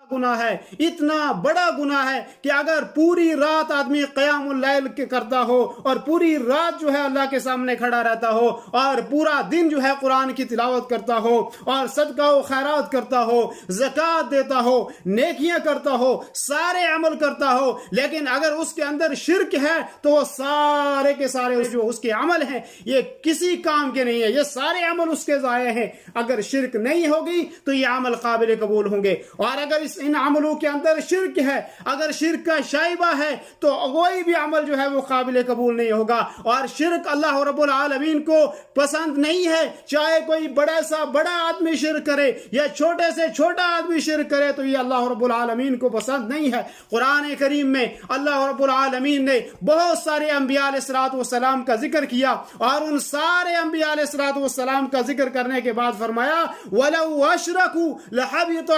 गुनाह है, इतना बड़ा गुनाह है कि अगर पूरी रात आदमी क़यामुल लैल के करता हो और पूरी रात जो है अल्लाह के सामने खड़ा रहता हो और पूरा दिन जो है कुरान की तिलावत करता हो और सदका व खैरात करता हो, ज़कात देता हो, नेकियां करता हो, सारे अमल करता हो, लेकिन अगर उसके अंदर शिरक है तो वो सारे के सारे जो उसके अमल हैं ये किसी काम के नहीं है, ये सारे अमल उसके ज़ाया हैं। अगर शिरक नहीं होगी तो ये अमल काबिल कबूल होंगे, और अगर इन अमलों के अंदर शिरक है, अगर शिरक का शाइबा है तो कोई भी अमल जो है वो काबिल कबूल नहीं होगा। और शिरक अल्लाह रब्बुल आलमीन को पसंद नहीं है, चाहे कोई बड़ा सा बड़ा आदमी शिरक करे या छोटे से छोटा आदमी शिरक करे, तो ये अल्लाह रब्बुल आलमीन को पसंद नहीं है। कुरान करीम में अल्लाह रब्बुल आलमीन ने बहुत सारे अंबिया अलैहिस्सलातु वस्सलाम का जिक्र किया, और उन सारे अंबिया अलैहिस्सलातु वस्सलाम का जिक्र करने के बाद फरमाया वलौ अशरकू लहबित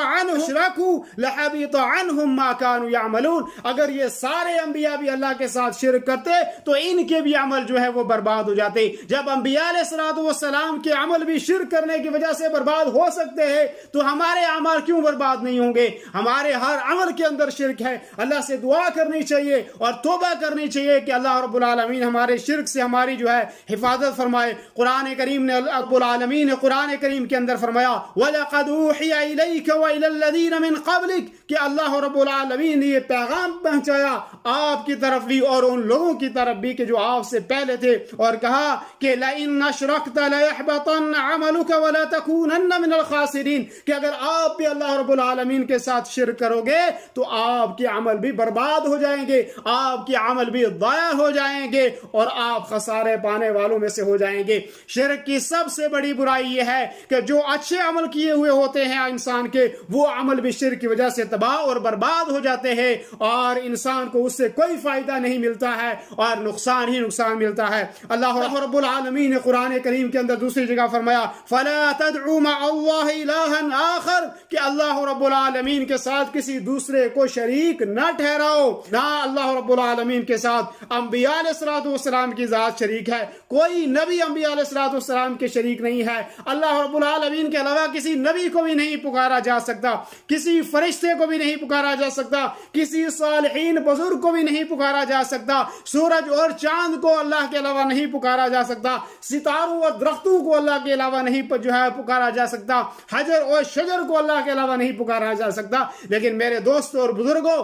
अन्हुम मा कानू यअमलून। अगर ये सारे अंबिया भी अल्लाह के साथ शिरक करते तो इनके भी अमल जो है वो बर्बाद हो जाते। जब अंबिया अलैहिस्सलातु वस्सलाम के अमल भी शिरक करने की वजह से बर्बाद हो सकते हैं तो हमारे अमल क्यों बर्बाद नहीं होंगे? हमारे हर अमल के अंदर शिरक है। अल्लाह से दुआ करनी चाहिए और तौबा करनी चाहिए कि अल्लाह रब्बुल आलमीन हमारे शिरक से हमारी जो है हिफाजत फरमाए। कुरान करीम ने रब्बुल आलमीन ने कुरान करीम के अंदर फरमाया वलक़द ऊहिया इलैका व इलल्लज़ीना मिन क़ब्लिक, कि अल्लाह रब्बुल आलमीन ने ये पैगाम पहुंचाया आपकी तरफ भी और उन लोगों की तरफ भी कि जो आपसे पहले थे, और कहा कि लइन अशरकत लयहबतन अमलुका व लतकूनन मिनल खासिरीन, कि अगर आप भी अल्लाह रब्बुल आलमीन के साथ शिरक करोगे तो आपके अमल भी बर्बाद हो जाएंगे, आपके अमल भी दाया हो जाएंगे और आप खसारे पाने वालों में से हो जाएंगे। शिरक की सबसे बड़ी बुराई यह है कि जो अच्छे अमल किए हुए होते हैं इंसान के, वो अमल भी शिरक की वजह से तबाह और बर्बाद हो जाते हैं और इंसान को उससे कोई फायदा नहीं मिलता है और नुकसान ही नुकसान मिलता है। अल्लाह रब्बुल आलमीन ने कुरान करीम के अंदर दूसरी जगह फरमाया फला तदउ मअल्लाह इलाहन आखर, कि अल्लाह रब्बुल आलमीन के साथ किसी दूसरे को शरीक न ठहराओ। ना अल्लाह रब्बुल आलमीन के साथ अंबिया अलैहिस्सलातु वस्सलाम की जात शरीक है, कोई नबी अंबिया अलैहिस्सलातु वस्सलाम के शरीक नहीं है। अल्लाह रब्बुल आलमीन के अलावा किसी नबी को भी नहीं पुकारा जा सकता, किसी फरिश्ते को भी नहीं पुकारा जा सकता, किसी सालिहीन बुजुर्ग को भी नहीं पुकारा जा सकता, सूरज और चांद को अल्लाह के अलावा नहीं पुकारा जा सकता, सितारों और दरख्तों को अल्लाह के अलावा नहीं जो है पुकारा जा सकता, हजर और शजर को अल्लाह के अलावा नहीं पुकारा जा सकता। लेकिन मेरे दोस्तों और बुजुर्गों,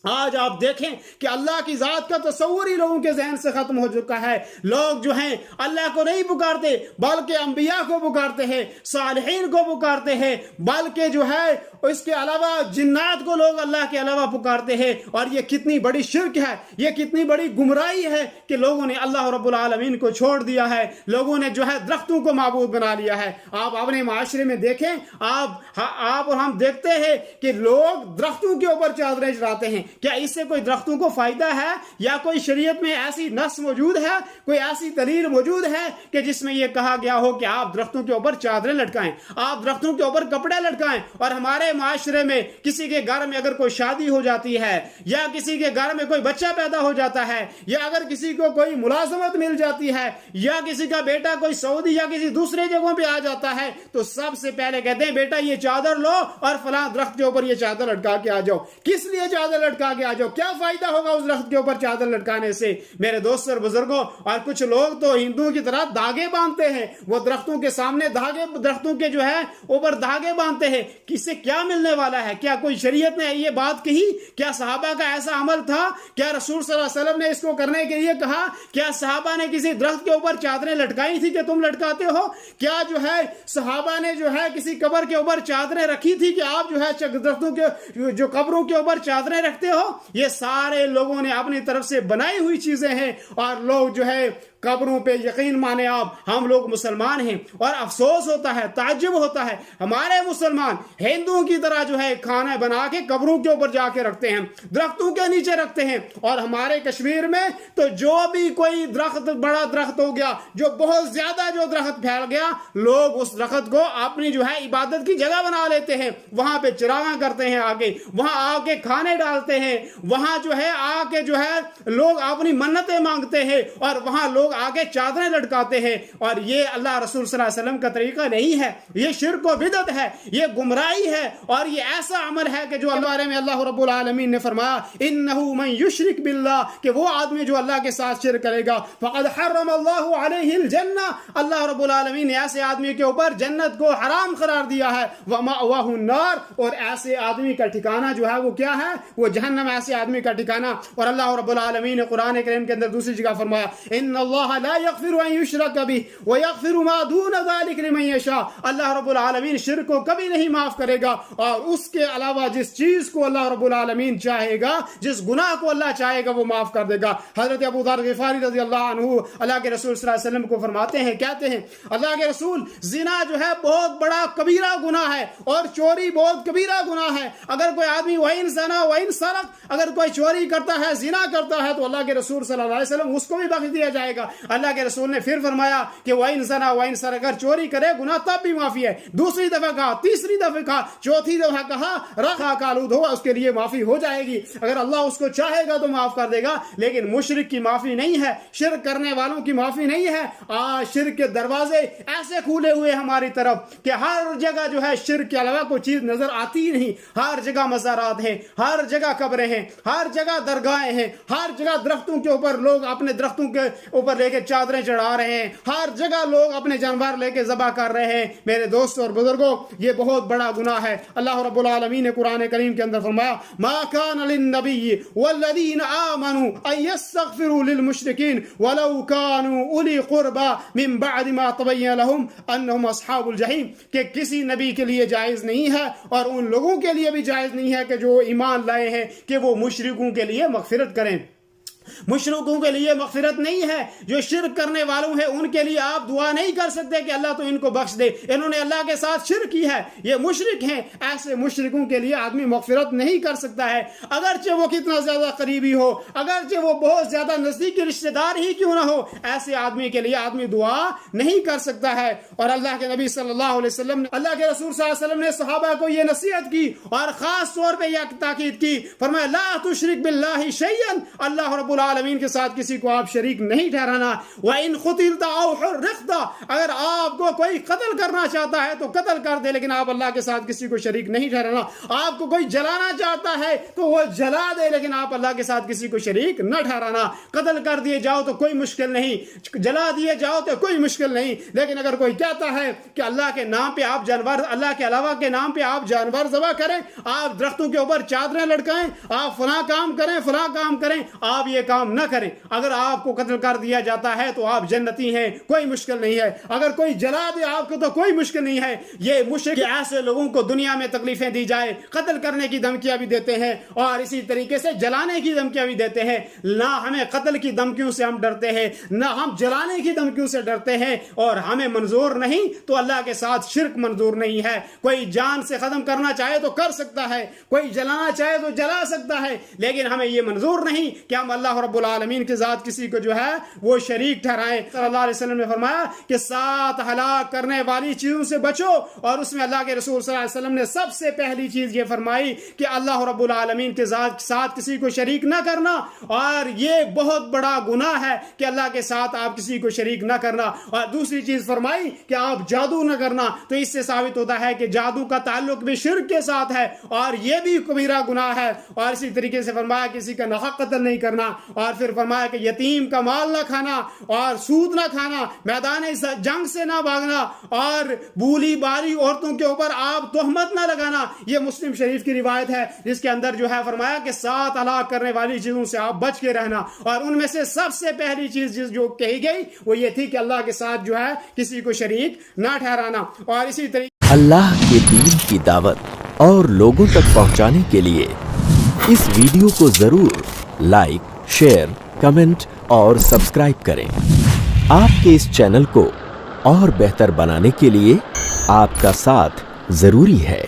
आज आप देखें कि अल्लाह की जात का तस्वुर ही लोगों के जहन से खत्म हो चुका है। लोग जो हैं अल्लाह को नहीं पुकारते बल्कि अंबिया को पुकारते हैं, सालिहीन को पुकारते हैं, बल्कि जो है इसके अलावा जिन्नात को लोग अल्लाह के अलावा पुकारते हैं। और ये कितनी बड़ी शिरक है, ये कितनी बड़ी गुमराही है कि लोगों ने अल्लाह रब्बुल आलमीन को छोड़ दिया है, लोगों ने जो है दरख्तों को माबूद बना लिया है। आप अपने माशरे में देखें, आप और हम देखते हैं कि लोग दरख्तों के ऊपर चादरें चढ़ाते हैं। क्या इससे कोई दरख्तों को फायदा है? या कोई शरीयत में ऐसी नस मौजूद है, कोई ऐसी दलील मौजूद है कि जिसमें यह कहा गया हो कि आप दरख्तों के ऊपर चादरें लटकाएं, आप दरख्तों के ऊपर कपड़े लटकाएं? और हमारे माशरे में किसी के घर में अगर कोई शादी हो जाती है या किसी के घर में कोई बच्चा पैदा हो जाता है या अगर किसी को कोई मुलाजमत मिल जाती है या किसी का बेटा कोई सऊदी या किसी दूसरे जगहों पे आ जाता है तो सबसे पहले कहते हैं बेटा ये चादर लो और फलां दरख्त के ऊपर ये चादर लटका के आ जाओ। किस लिए चादर लटका के आ जाओ? क्या फायदा होगा उस दरख्त के ऊपर चादर लटकाने से? मेरे दोस्तों और बुजुर्गों, और कुछ लोग तो हिंदुओं की तरह धागे बांधते हैं, वो दरख्तों के सामने धागे, दरख्तों के जो है ऊपर धागे बांधते हैं। किससे क्या मिलने वाला है? क्या कोई शरीयत ने ये बात कही? क्या सहाबा का ऐसा अमल था? क्या रसूल सल्लल्लाहु अलैहि वसल्लम ने इसको करने के लिए कहा? क्या सहाबा ने किसी दरख्त के ऊपर चादरें लटकाई थी कि तुम लटकाते हो? क्या जो है सहाबा ने जो है किसी कब्र के ऊपर चादरें रखी थी कि आप जो है दरख्तों के जो कब्रों के ऊपर चादरें रखते हो? ये सारे लोगों ने अपनी तरफ से बनाई हुई चीजें हैं और लोग जो है कब्रों पे यकीन माने आप, हम लोग मुसलमान हैं और अफसोस होता है, ताज्जुब होता है, हमारे मुसलमान हिंदुओं की तरह जो है खाना बना के कब्रों के ऊपर जाके रखते हैं, दरख्तों के नीचे रखते हैं। और हमारे कश्मीर में तो जो भी कोई दरख्त, बड़ा दरख्त हो गया, जो बहुत ज्यादा जो दरख्त फैल गया, लोग उस दरख्त को अपनी जो है इबादत की जगह बना लेते हैं, वहां पे चिरागा करते हैं, आगे वहां आके खाने डालते हैं, वहां जो है आके जो है लोग अपनी मन्नतें मांगते हैं और वहां लोग آگے چادریں لٹکاتے ہیں، اور یہ اللہ رسول صلی اللہ علیہ وسلم کا طریقہ نہیں ہے، یہ شرک و بدعت ہے، یہ گمراہی ہے، اور یہ ایسا عمل ہے کہ جو اللہ بارے میں اللہ رب العالمین نے فرمایا انہ من یشرک باللہ، کہ وہ آدمی جو اللہ کے ساتھ شرک کرے گا فقد حرم اللہ علیہ الجنہ، اللہ رب العالمین نے ایسے آدمی کے اوپر جنت کو حرام قرار دیا ہے، ومأواہ النار، اور ایسے آدمی کا ٹھکانہ جو ہے وہ کیا ہے؟ وہ جہنم، ایسے آدمی کا ٹھکانہ۔ اور اللہ رب العالمین نے قرآن کریم کے اندر دوسری جگہ فرمایا ان اللہ لا یغفر ان یشرک بہ ویغفر ما دون ذلک لمن یشاء، اللہ رب العالمین شرک کو کبھی نہیں معاف کرے گا، اور اس کے علاوہ جس چیز کو اللہ رب العالمین چاہے گا، جس گناہ کو اللہ چاہے گا وہ معاف کر دے گا۔ حضرت ابو ذر غفاری رضی اللہ عنہ اللہ کے رسول صلی اللہ علیہ وسلم کو فرماتے ہیں، کہتے ہیں اللہ کے رسول زنا جو ہے بہت بڑا کبیرہ گناہ ہے، اور چوری بہت کبیرہ گناہ ہے، اگر کوئی آدمی وَإِن زَنَا وَإِن سَرَقَ، اگر کوئی چوری کرتا ہے، زنا کرتا ہے، تو اللہ کے رسول صلی اللہ علیہ وسلم اس کو بھی بخش دیا جائے گا۔ اللہ کے رسول نے پھر فرمایا کہ وَإِن زَنَا وَإِن سَرَقَ، اگر چوری کرے گناہ تب بھی معافی ہے، دوسری دفعہ کہا، تیسری دفعہ کہا، چوتھی دفعہ کہا رکھا کالود ہو، اس کے لیے معافی ہو جائے گی، اگر اللہ اس کو چاہے گا تو معاف کر دے گا، لیکن مشرک کی معافی نہیں ہے، شرک کرنے والوں کی معافی نہیں ہے۔ آج شرک کے دروازے ایسے کھولے ہوئے ہماری طرف کہ ہر جگہ جو ہے شرک کے علاوہ کوئی چیز نظر آتی ہی نہیں، ہر جگہ مزارات ہیں، ہر جگہ قبریں ہیں، ہر جگہ درگاہیں ہیں، ہر جگہ درختوں کے اوپر لوگ اپنے درختوں کے اوپر لے کے چادریں چڑھا رہے ہیں، ہر جگہ لوگ اپنے جانور لے کے ذبح کر رہے ہیں۔ میرے دوستوں اور بزرگوں، یہ بہت بڑا گناہ ہے۔ اللہ رب العالمین نے قرآن کریم کے اندر فرمایا ما کان للنبی والذین آمنوا ان یستغفروا للمشرکین ولو کانوا اولی قربى من بعد ما تبین لهم انہم اصحاب الجحیم، کہ کسی نبی کے لیے جائز نہیں ہے اور ان لوگوں کے لیے بھی جائز نہیں ہے کہ جو ایمان لائے ہیں کہ وہ مشرکوں کے لیے مغفرت کریں۔ مشرکوں کے لیے مغفرت نہیں ہے، جو شرک کرنے والوں ہیں ان کے لیے آپ دعا نہیں کر سکتے کہ اللہ تو ان کو بخش دے، انہوں نے اللہ کے ساتھ شرک کی ہے، یہ مشرک ہیں، ایسے مشرکوں کے لیے آدمی مغفرت نہیں کر سکتا ہے، اگرچہ وہ کتنا زیادہ قریبی ہو، اگرچہ وہ بہت زیادہ نزدیکی رشتہ دار ہی کیوں نہ ہو، ایسے آدمی کے لیے آدمی دعا نہیں کر سکتا ہے۔ اور اللہ کے نبی صلی اللہ علیہ وسلم نے، اللہ کے رسول صلی اللہ علیہ وسلم نے صحابہ کو یہ نصیحت کی اور خاص طور پہ یہ تاکید کی، فرمایا لا تشرک باللہ شیئا، اللہ رب العالمین کے ساتھ کسی کو آپ شریک نہیں ٹھہرانا۔ وَإِن قُتِلْتَ أَوْ حُرِّقْتَ، اگر آپ کو کوئی قتل کرنا چاہتا ہے تو قتل کر دے، لیکن آپ اللہ کے ساتھ کسی کو شریک نہیں ٹھہرانا۔ آپ کو کوئی جلانا چاہتا ہے تو وہ جلا دے، لیکن آپ اللہ کے ساتھ کسی کو شریک نہ ٹھہرانا۔ قتل کر دیے جاؤ تو کوئی مشکل نہیں، جلا دیے جاؤ تو کوئی مشکل نہیں، لیکن اگر کوئی کہتا ہے کہ اللہ کے نام پہ آپ جانور، اللہ کے علاوہ کے نام پہ آپ جانور ذبح کریں، آپ درختوں کے اوپر چادریں لٹکائیں، آپ فلاں کام کریں، فلاں کام کریں، آپ یہ کام نہ کریں۔ اگر آپ کو قتل کر دیا جاتا ہے تو آپ جنتی ہیں، کوئی مشکل نہیں ہے، اگر کوئی جلا دے آپ کو تو کوئی مشکل نہیں ہے۔ یہ مشرک ایسے لوگوں کو دنیا میں تکلیفیں دی جائے، قتل کرنے کی دھمکیاں بھی دیتے ہیں اور اسی طریقے سے جلانے کی دھمکیاں بھی دیتے ہیں۔ نہ ہمیں قتل کی دھمکیوں سے ہم ڈرتے ہیں، نہ ہم جلانے کی دھمکیوں سے ڈرتے ہیں، اور ہمیں منظور نہیں تو اللہ کے ساتھ شرک منظور نہیں ہے۔ کوئی جان سے ختم کرنا چاہے تو کر سکتا ہے، کوئی جلانا چاہے تو جلا سکتا ہے، لیکن ہمیں یہ منظور نہیں کہ ہم اللہ رب العالمین کے ذات کسی کو جو ہے وہ شریک ٹھہرائیں۔ صلی اللہ علیہ وسلم نے فرمایا کہ 7 ہلاک کرنے والی چیزوں سے بچو، اور اس میں اللہ کے رسول صلی اللہ علیہ وسلم نے سب سے پہلی چیز یہ فرمائی کہ اللہ رب العالمین کے ساتھ کسی کو شریک نہ کرنا، اور یہ بہت بڑا گناہ ہے کہ اللہ کے ساتھ آپ کسی کو شریک نہ کرنا۔ اور دوسری چیز فرمائی کہ آپ جادو نہ کرنا، تو اس سے ثابت ہوتا ہے کہ جادو کا تعلق بھی شرک کے ساتھ ہے اور یہ بھی کبیرہ گناہ ہے۔ اور اسی طریقے سے فرمایا کسی کا ناحق قتل نہیں کرنا، اور پھر فرمایا کہ یتیم کا مال نہ کھانا اور سود نہ کھانا، میدان جنگ سے نہ بھاگنا، اور بولی باری عورتوں کے اوپر آپ تہمت نہ لگانا۔ یہ مسلم شریف کی روایت ہے جس کے اندر جو ہے فرمایا کہ 7 ہلاک کرنے والی چیزوں سے آپ بچ کے رہنا، اور ان میں سے سب سے پہلی چیز جو کہی گئی وہ یہ تھی کہ اللہ کے ساتھ جو ہے کسی کو شریک نہ ٹھہرانا۔ اور اسی طریقے اللہ کے دین کی دعوت اور لوگوں تک پہنچانے کے لیے اس ویڈیو کو ضرور لائک، شیئر، کمنٹ اور سبسکرائب کریں۔ آپ کے اس چینل کو اور بہتر بنانے کے لیے آپ کا ساتھ ضروری ہے۔